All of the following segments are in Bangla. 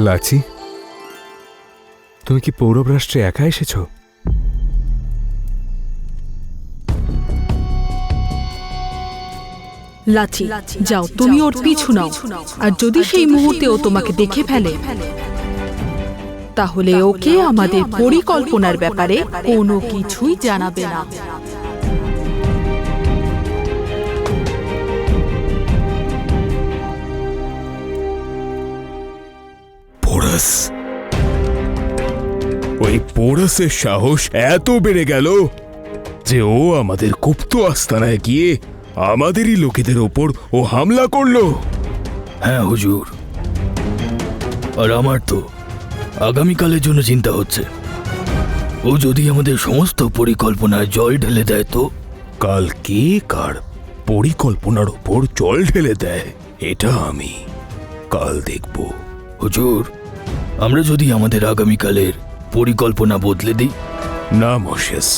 লাচি, তুমি কি পৌরব রাষ্ট্রে একা এসেছো? লাচি, যাও তুমি ওর পিছু নাও, আর যদি সেই মুহূর্তে ও তোমাকে দেখে ফেলে তাহলে ওকে আমাদের পরিকল্পনার ব্যাপারে কোনো কিছুই জানাবে না। পোরাস, ওই পোরাসের সাহস এত বেড়ে গেল যে ও আমাদের গুপ্ত আস্তানায় গিয়ে আমাদেরই লোকেদের ওপর ও হামলা করলো। হ্যাঁ হুজুর, আর আমার তো আগামীকালের জন্য চিন্তা হচ্ছে। ও যদি আমাদের সমস্ত পরিকল্পনায় জল ঢেলে দেয় তো? কাল কে কার পরিকল্পনার উপর জল ঢেলে দেয় এটা আমি কাল দেখব। হুজুর, আমরা যদি আমাদের আগামীকালের পরিকল্পনা বদলে দিই? না মোসেস,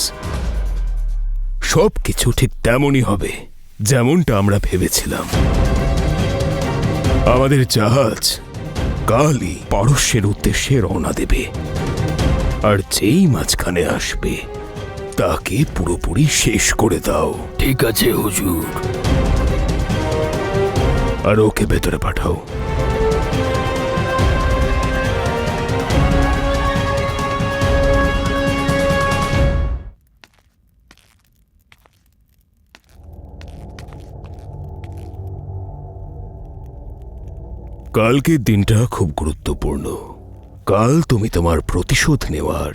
সব কিছু ঠিক তেমনই হবে যেমনটা আমরা ভেবেছিলাম। আমাদের জাহাজ কালই পারস্যের উদ্দেশ্যে রওনা দেবে, আর যেই মাঝখানে আসবে তাকে পুরোপুরি শেষ করে দাও। ঠিক আছে হুজুর। আর ওকে ভেতরে পাঠাও। কালকের দিনটা খুব গুরুত্বপূর্ণ। কাল তুমি তোমার প্রতিশোধ নেওয়ার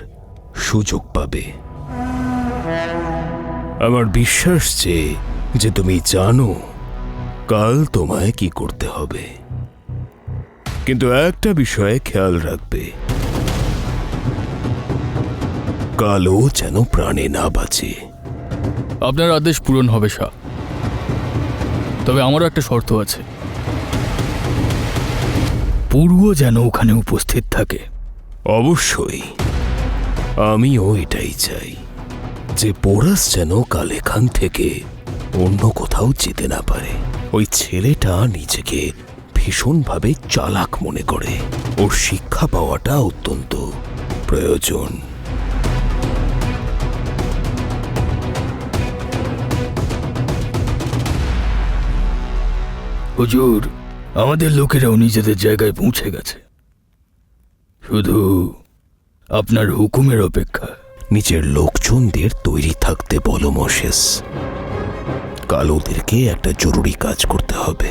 সুযোগ পাবে। আমার বিশ্বাস যে তুমি জানো কাল তোমায় কি করতে হবে, কিন্তু একটা বিষয়ে খেয়াল রাখবে, কালও যেন প্রাণে না বাঁচে। আপনার আদেশ পূরণ হবে শাহ, তবে আমারও একটা শর্ত আছে। পূর্ব যেন ওখানে উপস্থিত থাকে। অবশ্যই, আমিও এটাই চাই যে পোরাস যেন কাল এখান থেকে অন্য কোথাও যেতে না পারে। ওই ছেলেটা নিজেকে ভীষণভাবে চালাক মনে করে। ওর শিক্ষা পাওয়াটা অত্যন্ত প্রয়োজন। হুজুর, আমাদের লোকেরাও নিজেদের জায়গায় পৌঁছে গেছে, শুধু আপনার হুকুমের অপেক্ষা। নিজের লোকজনদের তৈরি থাকতে বলো মোসেস, কাল ওদেরকে একটা জরুরি কাজ করতে হবে।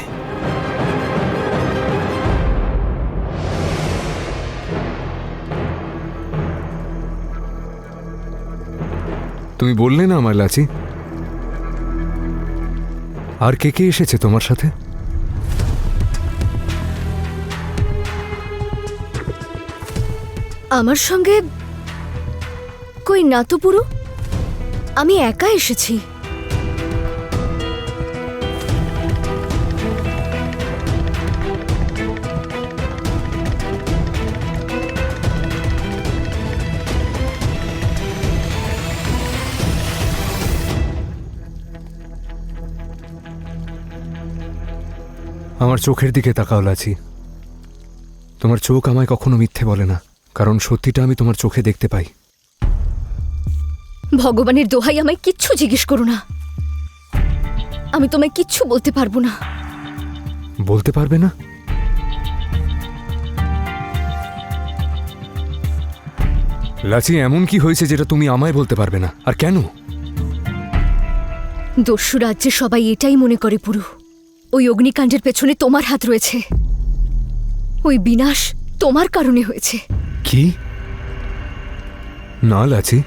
তুমি বললে না আমার লাচি? আর কে কে এসেছে তোমার সাথে? আমার সঙ্গে কই না তো পুরো, আমি একা এসেছি। আমার চোখের দিকে তাকাও লাচি। তোমার চোখ আমায় কখনো মিথ্যে বলে না, কারণ সত্যিটা আমি তোমার চোখে দেখতে পাই। ভগবানের দোহাই, আমায় কিচ্ছু জিজ্ঞেস করো না। আমি তোমায় কিচ্ছু বলতে পারবো না। বলতে পারবে না? লাচি, এমন কি হয়েছে যেটা তুমি আমায় বলতে পারবে না? আর কেন? দস্যু রাজ্যে সবাই এটাই মনে করে পুরু, ওই অগ্নিকাণ্ডের পেছনে তোমার হাত রয়েছে। ওই বিনাশ তোমার কারণে হয়েছে। কি? না লাচি,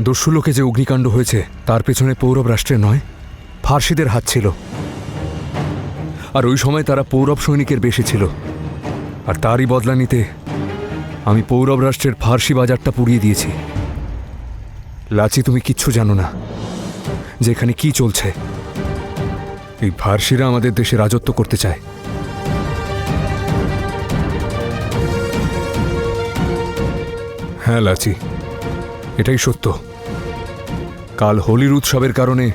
দস্যু লোকে যে অগ্নিকাণ্ড হয়েছে তার পেছনে পৌরব রাষ্ট্রের নয়, ফার্সিদের হাত ছিল। আর ওই সময় তারা পৌরব সৈনিকের বেশে ছিল, আর তারই বদলা নিতে আমি পৌরব রাষ্ট্রের ফার্সি বাজারটা পুড়িয়ে দিয়েছি। লাচি, তুমি কিচ্ছু জানো না যে এখানে কি চলছে। এই ফার্সিরা আমাদের দেশে রাজত্ব করতে চায়। হ্যাঁ লাচি, এটাই সত্য। কাল হোলির উৎসবের কারণে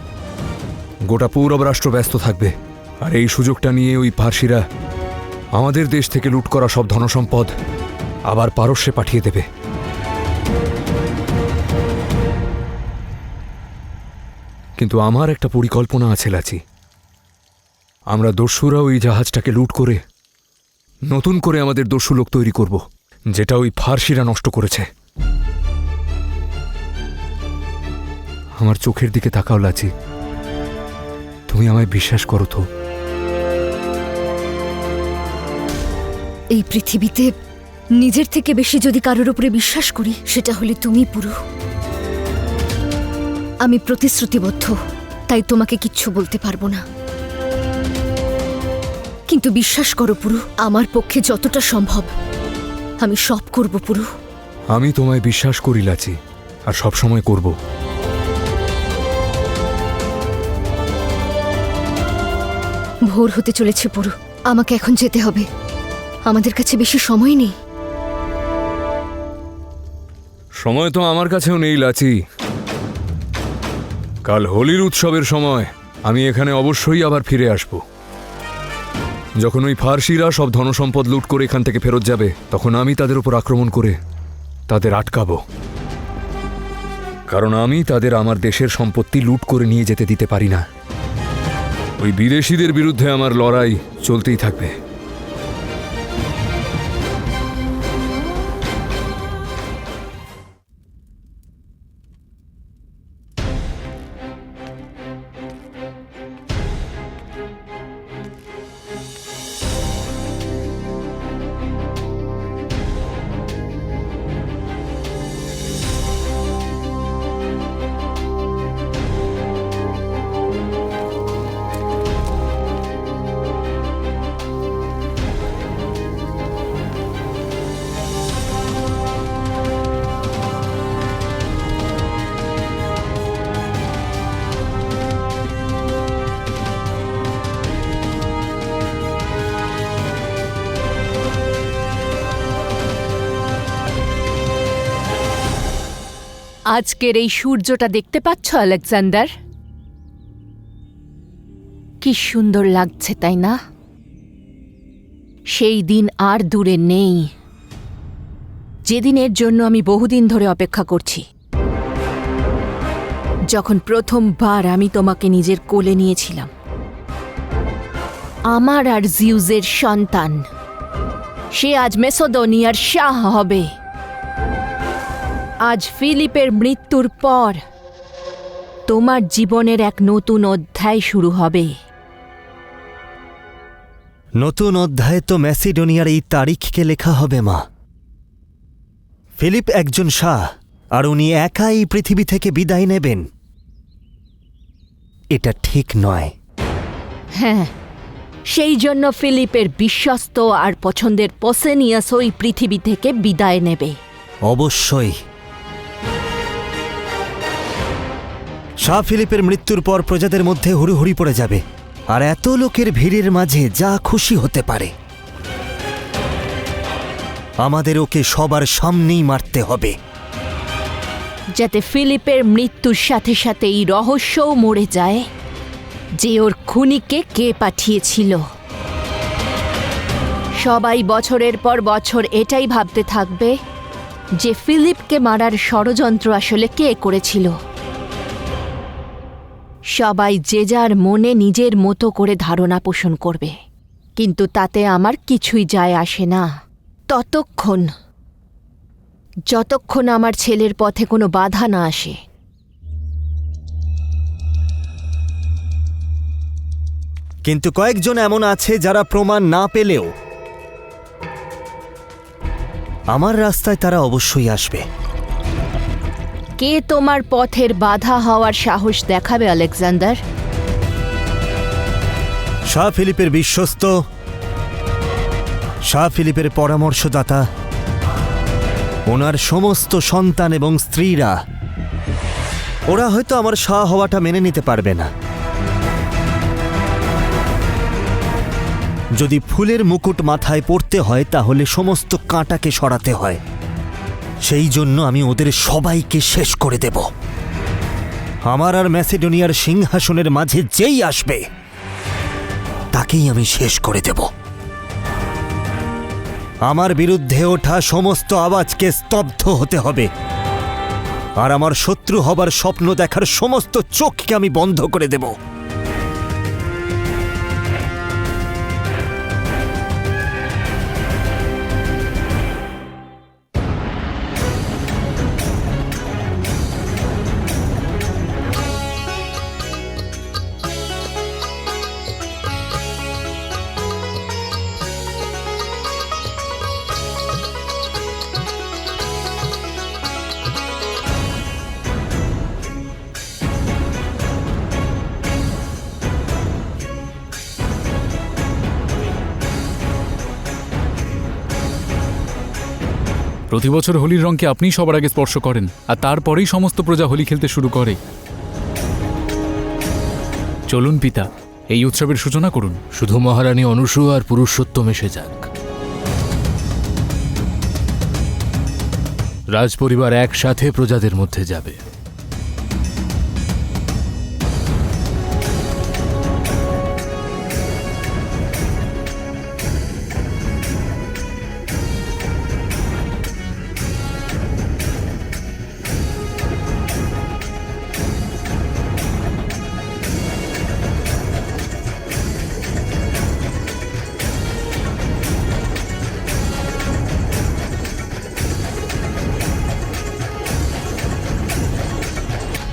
গোটা পৌরব রাষ্ট্র ব্যস্ত থাকবে, আর এই সুযোগটা নিয়ে ওই ফার্সিরা আমাদের দেশ থেকে লুট করা সব ধনসম্পদ আবার পারস্যে পাঠিয়ে দেবে। কিন্তু আমার একটা পরিকল্পনা আছে লাচি। আমরা দস্যুরা ওই জাহাজটাকে লুট করে নতুন করে আমাদের দস্যু লোক তৈরি করব, যেটা ওই ফার্সিরা নষ্ট করেছে। আমার চোখের দিকে তাকাও লাচি, তুমি আমায় বিশ্বাস করো তো? এই পৃথিবীতে নিজের থেকে বেশি যদি কারোর উপরে বিশ্বাস করি, সেটা হলে তুমি পুরু। আমি প্রতিশ্রুতিবদ্ধ, তাই তোমাকে কিচ্ছু বলতে পারবো না। কিন্তু বিশ্বাস করো পুরু, আমার পক্ষে যতটা সম্ভব আমি সব করব পুরু। আমি তোমায় বিশ্বাস করি লাচি, আর সব সময় করব। ভোর হতে চলেছে পুরু, আমাকে এখন যেতে হবে। আমাদের কাছে বেশি সময় নেই। সময় তো আমার কাছেও নেই লাচি। কাল হোলির উৎসবের সময় আমি এখানে অবশ্যই আবার ফিরে আসব। যখন ওই ফার্সিরা সব ধনসম্পদ লুট করে এখান থেকে ফেরত যাবে, তখন আমি তাদের উপর আক্রমণ করে তাদের আটকাবো। কারণ আমি তাদের আমার দেশের সম্পত্তি লুট করে নিয়ে যেতে দিতে পারি না। ওই বিদেশিদের বিরুদ্ধে আমার লড়াই চলতেই থাকবে। আজকের এই সূর্যটা দেখতে পাচ্ছ আলেকজান্ডার? কি সুন্দর লাগছে, তাই না? সেই দিন আর দূরে নেই, যেদিনের জন্য আমি বহুদিন ধরে অপেক্ষা করছি। যখন প্রথমবার আমি তোমাকে নিজের কোলে নিয়েছিলাম, আমার আর জিউসের সন্তান, সে আজ মেসোদোনিয়ার শাহ হবে। আজ ফিলিপের মৃত্যুর পর তোমার জীবনের এক নতুন অধ্যায় শুরু হবে। নতুন অধ্যায় তো ম্যাসিডোনিয়ার এই তারিখকে লেখা হবে মা। ফিলিপ একজন শাহ, আর উনি একা এই পৃথিবী থেকে বিদায় নেবেন, এটা ঠিক নয়। হ্যাঁ, সেই জন্য ফিলিপের বিশ্বস্ত আর পছন্দের পসেনিয়াস ওই পৃথিবী থেকে বিদায় নেবে। অবশ্যই। শাহ ফিলিপের মৃত্যুর পর প্রজাদের মধ্যে হুড়োহুড়ি পড়ে যাবে, আর এত লোকের ভিড়ের মাঝে যা খুশি হতে পারে। আমাদের ওকে সবার সামনেই মারতে হবে, যাতে ফিলিপের মৃত্যুর সাথে সাথে এই রহস্যও মরে যায় যে ওর খুনিকে কে পাঠিয়েছিল। সবাই বছরের পর বছর এটাই ভাবতে থাকবে যে ফিলিপকে মারার ষড়যন্ত্র আসলে কে করেছিল। সবাই যে যার মনে নিজের মতো করে ধারণা পোষণ করবে, কিন্তু তাতে আমার কিছুই যায় আসে না, যতক্ষণ আমার ছেলের পথে কোনো বাধা না আসে। কিন্তু কয়েকজন এমন আছে যারা প্রমাণ না পেলেও আমার রাস্তায় তারা অবশ্যই আসবে। কে তোমার পথের বাধা হওয়ার সাহস দেখাবে আলেকজান্ডার? শাহ ফিলিপের বিশ্বস্ত, শাহ ফিলিপের পরামর্শদাতা, ওনার সমস্ত সন্তান এবং স্ত্রীরা। ওরা হয়তো আমার শাহ হওয়াটা মেনে নিতে পারবে না। যদি ফুলের মুকুট মাথায় পড়তে হয়, তাহলে সমস্ত কাঁটাকে সরাতে হয়। সেই জন্য আমি ওদের সবাইকে শেষ করে দেব। আমার আর ম্যাসিডোনিয়ার সিংহাসনের মাঝে যেই আসবে, তাকেই আমি শেষ করে দেব। আমার বিরুদ্ধে ওঠা সমস্ত আওয়াজকে স্তব্ধ হতে হবে, আর আমার শত্রু হবার স্বপ্ন দেখার সমস্ত চোখকে আমি বন্ধ করে দেব। প্রতি বছর হোলির রঙকে আপনিই সবার আগে স্পর্শ করেন, আর তারপরেই সমস্ত প্রজা হোলি খেলতে শুরু করে। চলুন পিতা, এই উৎসবের সূচনা করুন। শুধু মহারানী অনুসূয়া আর পুরুষোত্তম এসে যাক। রাজপরিবার একসাথে প্রজাদের মধ্যে যাবে।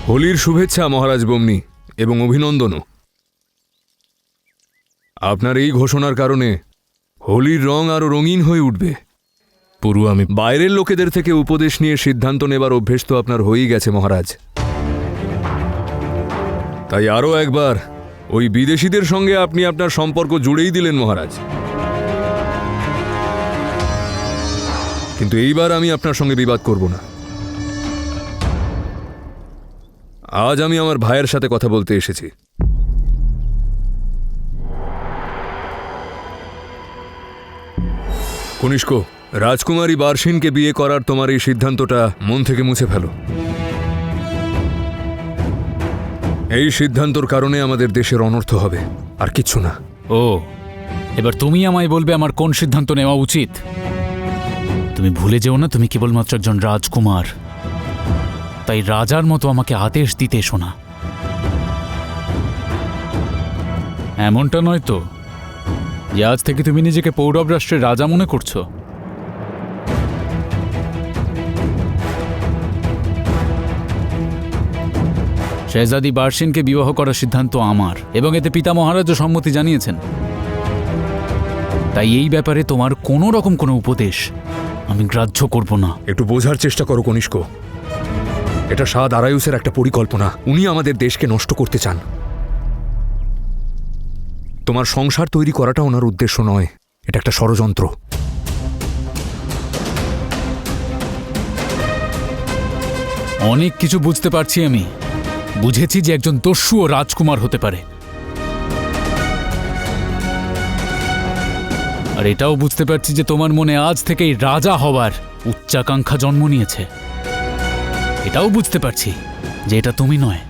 হোলির শুভেচ্ছা মহারাজ বম্নি, এবং অভিনন্দনও। আপনার এই ঘোষণার কারণে হোলির রং আরও রঙিন হয়ে উঠবে। পুরু, আমি বাইরের লোকেদের থেকে উপদেশ নিয়ে সিদ্ধান্ত নেবার অভ্যেস তো আপনার হয়েই গেছে মহারাজ। তাই আরও একবার ওই বিদেশিদের সঙ্গে আপনি আপনার সম্পর্ক জুড়েই দিলেন মহারাজ। কিন্তু এইবার আমি আপনার সঙ্গে বিবাদ করব না। আজ আমি আমার ভাইয়ের সাথে কথা বলতে এসেছি। কনিষ্ক, রাজকুমারী বার্ষিনকে বিয়ে করার তোমার এই সিদ্ধান্তটা মন থেকে মুছে ফেলো। এই সিদ্ধান্তর কারণে আমাদের দেশের অনর্থ হবে, আর কিচ্ছু না। ও, এবার তুমি আমায় বলবে আমার কোন সিদ্ধান্ত নেওয়া উচিত। তুমি ভুলে যেও না, তুমি কেবলমাত্র একজন রাজকুমার, তাই রাজার মতো আমাকে আদেশ দিতে এসো না। এমনটা নয় তো যে আজ থেকে তুমি নিজেকে পৌরব রাষ্ট্রের রাজা মনে করছো? শেহজাদি বার্ষিনকে বিবাহ করার সিদ্ধান্ত আমার, এবং এতে পিতা মহারাজও সম্মতি জানিয়েছেন। তাই এই ব্যাপারে তোমার কোনো রকম কোনো উপদেশ আমি গ্রাহ্য করব না। একটু বোঝার চেষ্টা করো কনিষ্ক, এটা সাদ আরায়ুসের একটা পরিকল্পনা। উনি আমাদের দেশকে নষ্ট করতে চান। তোমার সংসার তৈরি করাটা ওনার উদ্দেশ্য নয়, এটা একটা ষড়যন্ত্র। অনেক কিছু বুঝতে পারছি আমি। বুঝেছি যে একজন দস্যু ও রাজকুমার হতে পারে, আর এটাও বুঝতে পারছি যে তোমার মনে আজ থেকেই রাজা হওয়ার উচ্চাকাঙ্ক্ষা জন্ম নিয়েছে। এটাও বুঝতে পারছি যে এটা তুমি নয়,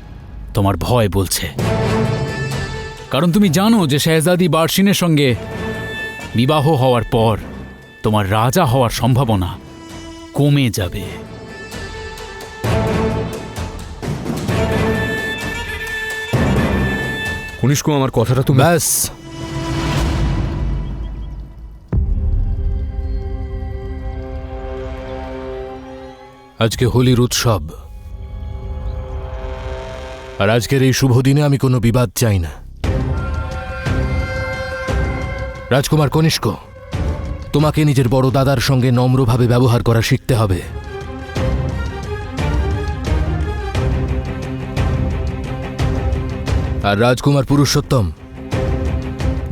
তোমার ভয় বলছে। কারণ তুমি জানো যে শেহজাদি বার্ষিনের সঙ্গে বিবাহ হওয়ার পর তোমার রাজা হওয়ার সম্ভাবনা কমে যাবে। কনিষ্ক, আমার কথাটা তুমি ব্যাস, আজকে হোলির উৎসব, আর আজকের এই শুভ দিনে আমি কোনো বিবাদ চাই না। রাজকুমার কনিষ্ক, তোমাকে নিজের বড় দাদার সঙ্গে নম্রভাবে ব্যবহার করা শিখতে হবে। আর রাজকুমার পুরুষোত্তম,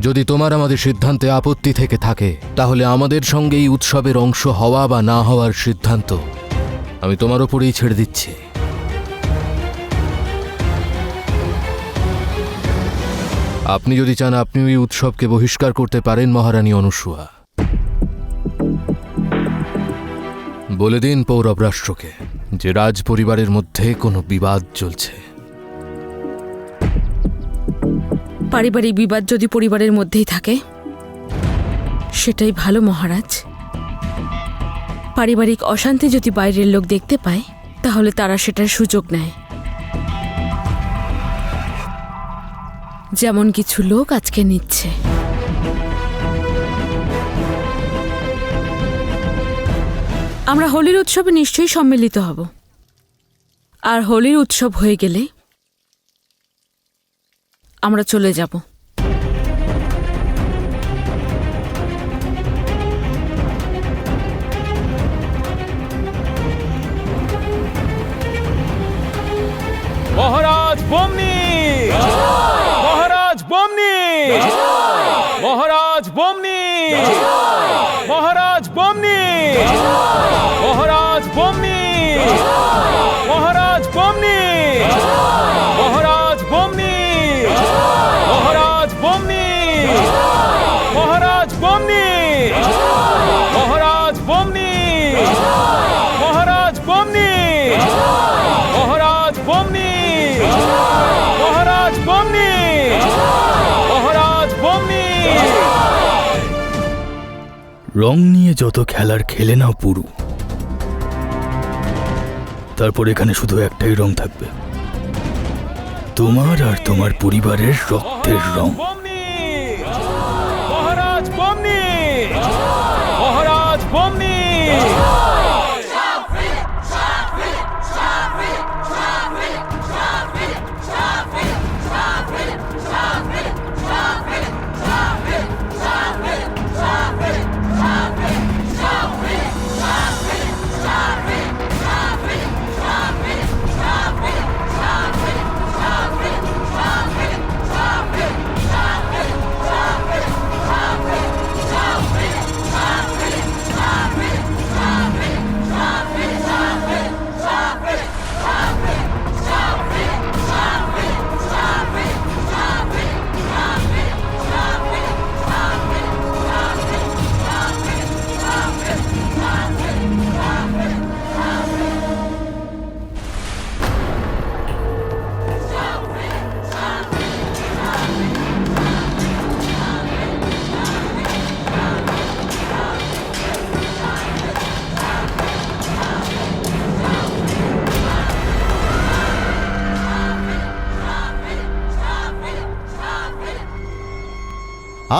যদি তোমার আমাদের সিদ্ধান্তে আপত্তি থেকে থাকে, তাহলে আমাদের সঙ্গে এই উৎসবের অংশ হওয়া বা না হওয়ার সিদ্ধান্ত আমি তোমার ওপরেই ছেড়ে দিচ্ছি। আপনি যদি চান, আপনি এই উৎসবকে বহিষ্কার করতে পারেন মহারানী অনুসূয়া। বলে দিন পৌরব রাষ্ট্রকে যে রাজ পরিবারের মধ্যে কোনো বিবাদ চলছে। পারিবারিক বিবাদ যদি পরিবারের মধ্যেই থাকে সেটাই ভালো মহারাজ। পারিবারিক অশান্তি যদি বাইরের লোক দেখতে পায় তাহলে তারা সেটার সুযোগ নেয়। যেমন কিছু লোক আজকে নিচ্ছে। আমরা হোলির উৎসবে নিশ্চয়ই সম্মিলিত হব, আর হোলির উৎসব হয়ে গেলে আমরা চলে যাব। মহারাজ বমনি, মহারাজ বমনি, মহারাজ বমনি, মহারাজ বমনি, মহারাজ বমনি, মহারাজ বমনি, মহারাজ বমনি, মহারাজ বমনি, মহারাজ বমনি, মহারাজ বমনি, মহারাজ বমনি, মহারাজ বমনি, মহারাজ বমনি, মহারাজ বমনি। রং নিয়ে যত খেলার খেলে নাও পুরু, তারপর এখানে শুধু একটাই রং থাকবে, তোমার আর তোমার পরিবারের রক্তের রং। মহারাজ বমনি, মহারাজ বমনি।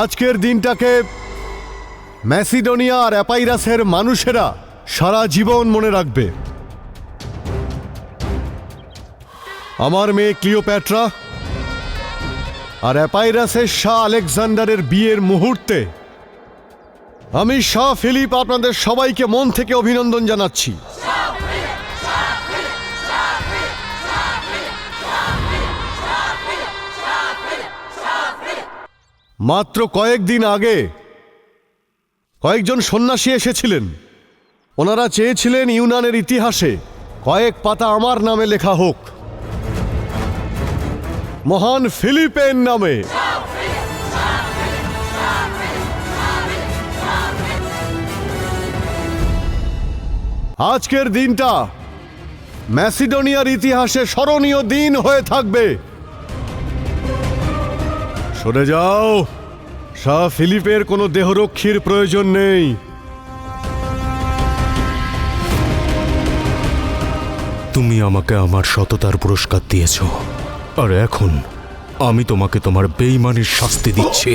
আজকের দিনটাকে ম্যাসিডোনিয়া আর অ্যাপাইরাসের মানুষেরা সারা জীবন মনে রাখবে। আমার মেয়ে ক্লিওপ্যাট্রা আর অ্যাপাইরাসের শাহ আলেকজান্ডারের বিয়ের মুহূর্তে আমি শাহ ফিলিপ আপনাদের সবাইকে মন থেকে অভিনন্দন জানাচ্ছি। মাত্র কয়েকদিন আগে কয়েকজন সন্ন্যাসী এসেছিলেন। ওনারা চেয়েছিলেন ইউনানের ইতিহাসে কয়েক পাতা আমার নামে লেখা হোক, মহান ফিলিপের নামে। আজকের দিনটা ম্যাসিডোনিয়ার ইতিহাসে স্মরণীয় দিন হয়ে থাকবে। সরে যাও, শাহ ফিলিপের কোনো দেহরক্ষীর প্রয়োজন নেই। তুমি আমাকে আমার সততার পুরস্কার দিয়েছ, আর এখন আমি তোমাকে তোমার বেঈমানির শাস্তি দিচ্ছি।